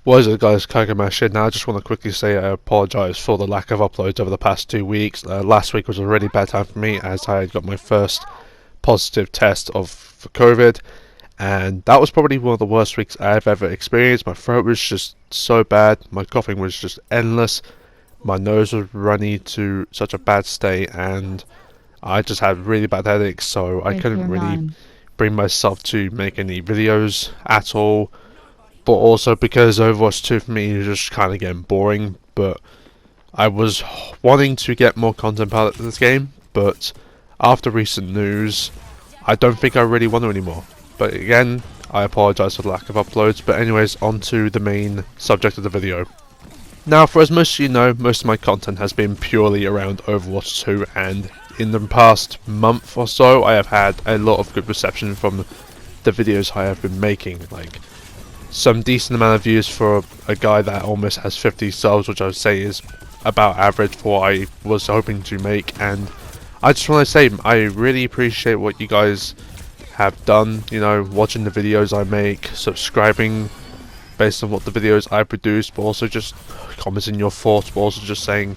What is it, guys? Kagamash here. Now I just want to quickly say I apologise for the lack of uploads over the past 2 weeks. Last week was a really bad time for me as I had got my first positive test for COVID, and that was probably one of the worst weeks I've ever experienced. My throat was just so bad, my coughing was just endless, my nose was runny to such a bad state, and I just had really bad headaches, so I couldn't really bring myself to make any videos at all. But also because Overwatch 2 for me is just kind of getting boring, but I was wanting to get more content out of this game, but after recent news, I don't think I really want to anymore. But again, I apologise for the lack of uploads, but anyways, on to the main subject of the video. Now, for as most of you know, most of my content has been purely around Overwatch 2, and in the past month or so, I have had a lot of good reception from the videos I have been making, like some decent amount of views for a guy that almost has 50 subs, which I would say is about average for what I was hoping to make. And I just want to say I really appreciate what you guys have done, you know, watching the videos I make, subscribing based on what the videos I produce, but also just commenting your thoughts, but also just saying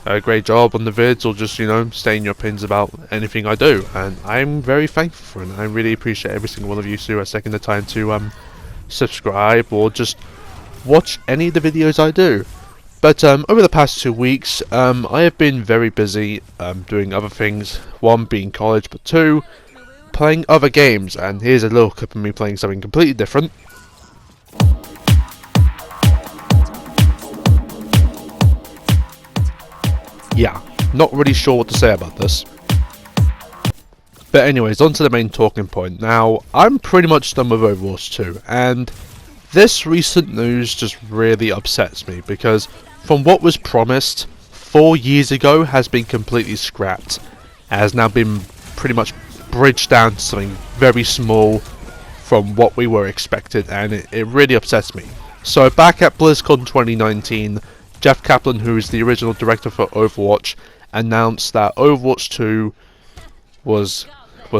a great job on the vids, or just, you know, saying your opinions about anything I do. And I'm very thankful for it, and I really appreciate every single one of you who has taken the time to subscribe or just watch any of the videos I do. But over the past 2 weeks, I have been very busy doing other things. One being college, but two, playing other games. And here's a little clip of me playing something completely different. Yeah, not really sure what to say about this. But anyways, on to the main talking point. Now, I'm pretty much done with Overwatch 2, and this recent news just really upsets me, because from what was promised 4 years ago has been completely scrapped. It has now been pretty much bridged down to something very small from what we were expected, and it really upsets me. So back at BlizzCon 2019, Jeff Kaplan, who is the original director for Overwatch, announced that Overwatch 2 was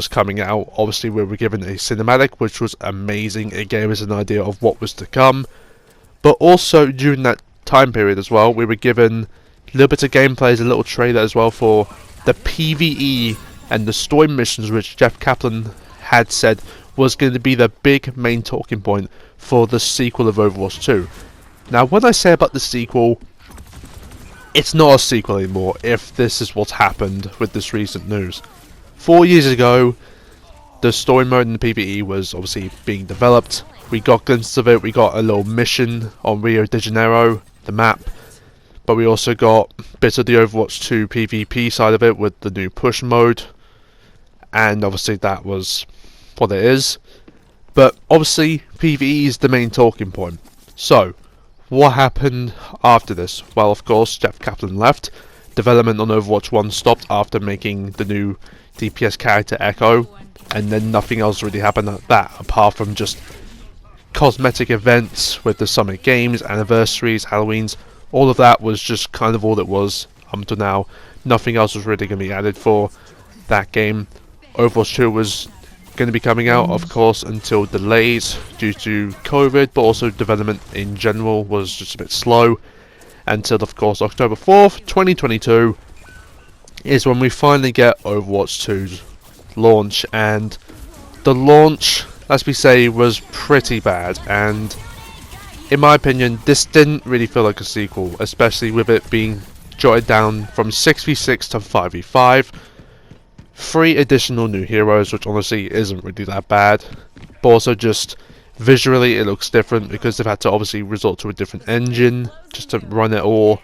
coming out. Obviously, we were given a cinematic, which was amazing. It gave us an idea of what was to come. But also, during that time period as well, we were given a little bit of gameplay, a little trailer as well for the PvE and the story missions, which Jeff Kaplan had said was going to be the big main talking point for the sequel of Overwatch 2. Now, when I say about the sequel, it's not a sequel anymore, if this is what's happened with this recent news. 4 years ago, the story mode in the PvE was obviously being developed. We got glimpses of it. We got a little mission on Rio de Janeiro, the map. But we also got bits of the Overwatch 2 PvP side of it with the new push mode. And obviously that was what it is. But obviously PvE is the main talking point. So, what happened after this? Well, of course, Jeff Kaplan left. Development on Overwatch 1 stopped after making the new DPS character Echo, and then nothing else really happened at that, apart from just cosmetic events with the Summer Games, anniversaries, Halloweens. All of that was just kind of all it was up until now. Nothing else was really going to be added for that game. Overwatch 2 was going to be coming out, of course, until delays due to COVID, but also development in general was just a bit slow, until, of course, October 4th, 2022 is when we finally get Overwatch 2's launch. And the launch, as we say, was pretty bad, and in my opinion this didn't really feel like a sequel, especially with it being jotted down from 6v6 to 5v5, 3 additional new heroes, which honestly isn't really that bad, but also just visually it looks different because they've had to obviously resort to a different engine just to run it all.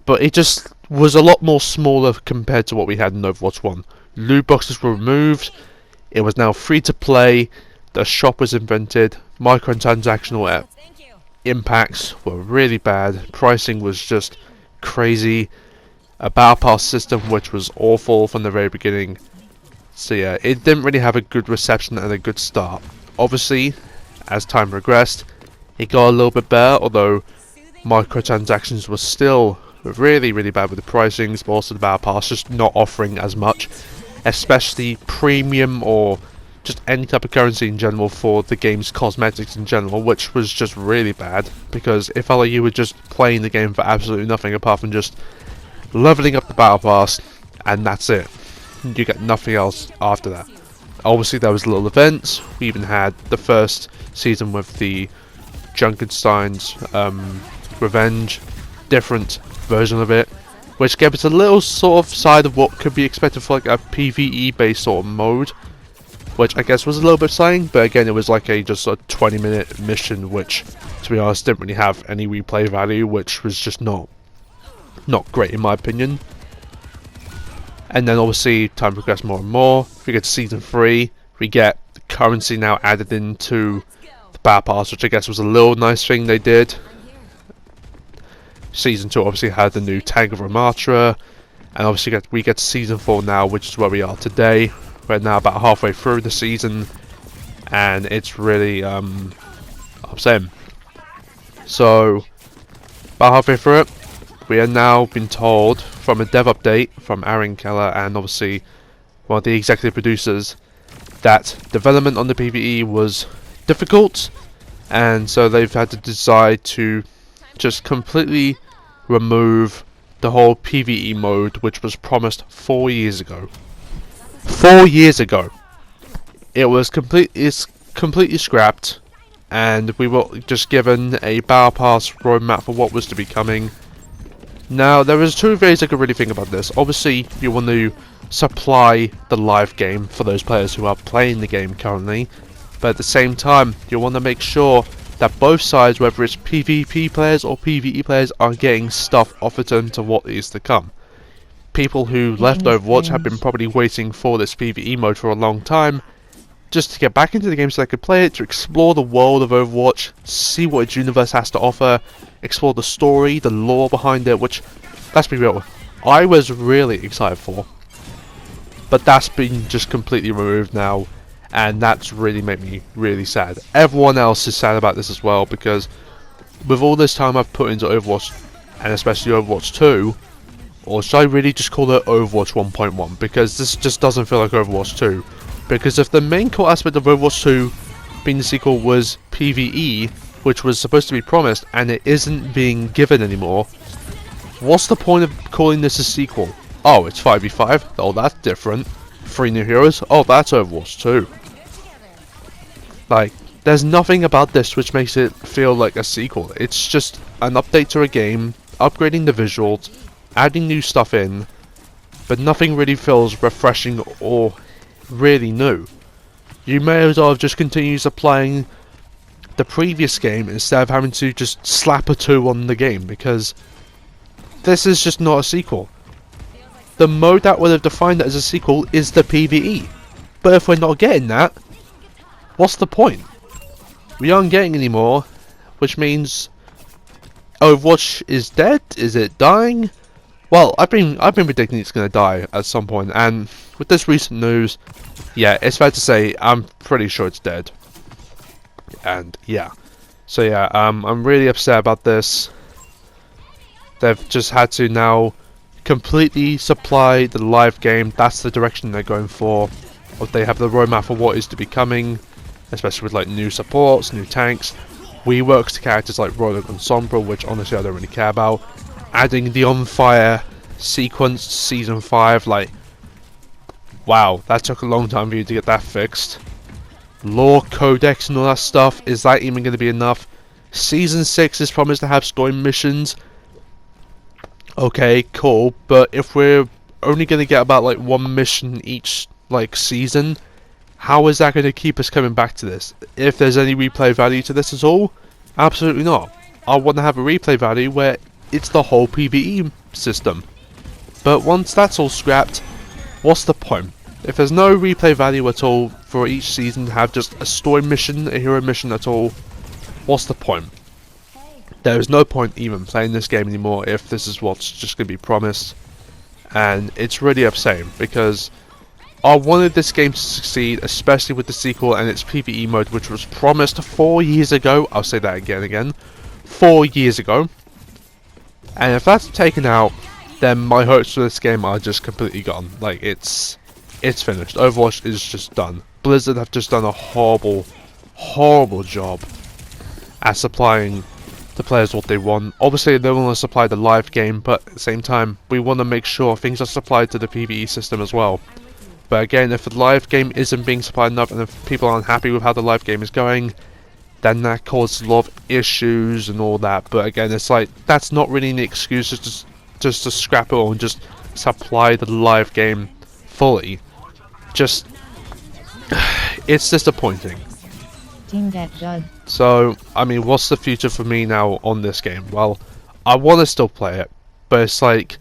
But it just was a lot more smaller compared to what we had in Overwatch 1. Loot boxes were removed, it was now free to play, the shop was invented, microtransactional impacts were really bad, pricing was just crazy, a battle pass system which was awful from the very beginning. So yeah, it didn't really have a good reception and a good start. Obviously, as time progressed, it got a little bit better, although microtransactions were still really bad with the pricings, but also the battle pass just not offering as much, especially premium or just any type of currency in general for the game's cosmetics in general, which was just really bad, because it felt like you were just playing the game for absolutely nothing apart from just leveling up the battle pass, and that's it. You get nothing else after that. Obviously there was little events. We even had the first season with the Junkenstein's Revenge, different version of it, which gave us a little sort of side of what could be expected for like a PvE based sort of mode, which I guess was a little bit exciting, but again it was like just a 20-minute mission, which to be honest didn't really have any replay value, which was just not great in my opinion. And then obviously time progressed more and more. We get to season 3, we get currency now added into the battle pass, which I guess was a little nice thing they did. Season 2 obviously had the new Tag of Ramatra, and obviously we get to season 4 now, which is where we are today. We're now about halfway through the season, and it's really upsetting. So about halfway through it, we are now been told from a dev update from Aaron Keller and obviously one of the executive producers that development on the PvE was difficult, and so they've had to decide to just completely remove the whole PvE mode, which was promised 4 years ago. 4 years ago, it was completely scrapped, and we were just given a battle pass roadmap for what was to be coming. Now, there is two ways I could really think about this. Obviously, you want to supply the live game for those players who are playing the game currently, but at the same time, you want to make sure that both sides, whether it's PvP players or PvE players, are getting stuff offered to them to what is to come. People who left Overwatch have been probably waiting for this PvE mode for a long time, just to get back into the game so they could play it, to explore the world of Overwatch, see what its universe has to offer, explore the story, the lore behind it, which, let's be real, I was really excited for. But that's been just completely removed now, and that's really made me really sad. Everyone else is sad about this as well, because with all this time I've put into Overwatch, and especially Overwatch 2, or should I really just call it Overwatch 1.1, because this just doesn't feel like Overwatch 2. Because if the main core aspect of Overwatch 2 being the sequel was PvE, which was supposed to be promised, and it isn't being given anymore, what's the point of calling this a sequel? Oh, it's 5v5? Oh, that's different. 3 new heroes? Oh, that's Overwatch 2. Like, there's nothing about this which makes it feel like a sequel. It's just an update to a game, upgrading the visuals, adding new stuff in, but nothing really feels refreshing or really new. You may as well have just continued supplying the previous game instead of having to just slap a 2 on the game, because this is just not a sequel. The mode that would have defined it as a sequel is the PvE, but if we're not getting that, what's the point? We aren't getting any more, which means Overwatch is dead. Is it dying? Well, I've been predicting it's going to die at some point, and with this recent news, yeah, it's fair to say I'm pretty sure it's dead. And yeah, so yeah, I'm really upset about this. They've just had to now completely supply the live game. That's the direction they're going for. Or they have the roadmap for what is to be coming, especially with like new supports, new tanks, reworks to characters like Rogue and Sombra, which honestly I don't really care about. Adding the On Fire sequence to Season 5, like, wow, that took a long time for you to get that fixed. Lore Codex and all that stuff, is that even going to be enough? Season 6 is promised to have story missions. Okay, cool, but if we're only going to get about like 1 mission each like season, how is that going to keep us coming back to this? If there's any replay value to this at all, absolutely not. I want to have a replay value where it's the whole PvE system. But once that's all scrapped, what's the point? If there's no replay value at all for each season to have just a story mission, a hero mission at all, what's the point? There is no point even playing this game anymore if this is what's just going to be promised. And it's really upsetting, because I wanted this game to succeed, especially with the sequel and its PvE mode, which was promised 4 years ago. I'll say that again. 4 years ago. And if that's taken out, then my hopes for this game are just completely gone. Like, it's finished. Overwatch is just done. Blizzard have just done a horrible job at supplying the players what they want. Obviously they want to supply the live game, but at the same time we want to make sure things are supplied to the PvE system as well. But again, if the live game isn't being supplied enough and if people aren't happy with how the live game is going, then that causes a lot of issues and all that. But again, it's like, that's not really an excuse just to scrap it all and just supply the live game fully. Just, it's disappointing. Team get judged. So, I mean, what's the future for me now on this game? Well, I want to still play it, but it's like,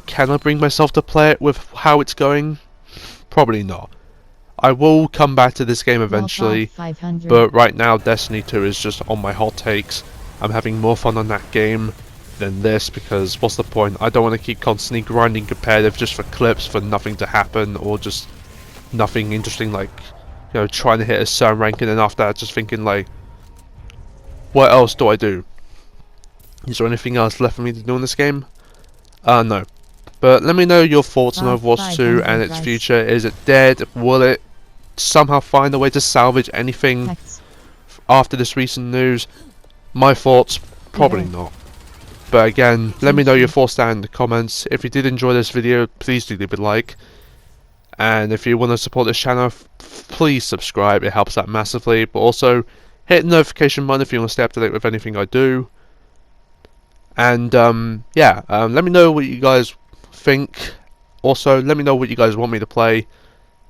can I bring myself to play it with how it's going? Probably not. I will come back to this game eventually, but right now Destiny 2 is just on my hot takes. I'm having more fun on that game than this, because what's the point? I don't want to keep constantly grinding competitive just for clips, for nothing to happen, or just nothing interesting, like, you know, trying to hit a certain rank and then after that just thinking like, what else do I do? Is there anything else left for me to do in this game? No. But let me know your thoughts on Overwatch 2 and its future. Is it dead? Will it somehow find a way to salvage anything after this recent news? My thoughts, probably not. But again, let me know your thoughts down in the comments. If you did enjoy this video, please do leave a like. And if you want to support this channel, please subscribe, it helps out massively. But also, hit the notification button if you want to stay up to date with anything I do. And yeah, let me know what you guys think. Also, let me know what you guys want me to play,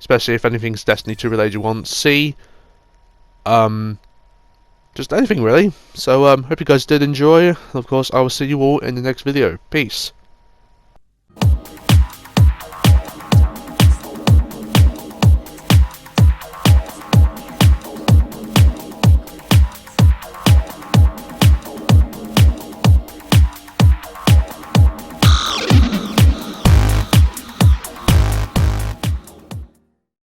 especially if anything's Destiny 2 related you want to see. Just anything really. So hope you guys did enjoy. Of course, I will see you all in the next video. Peace.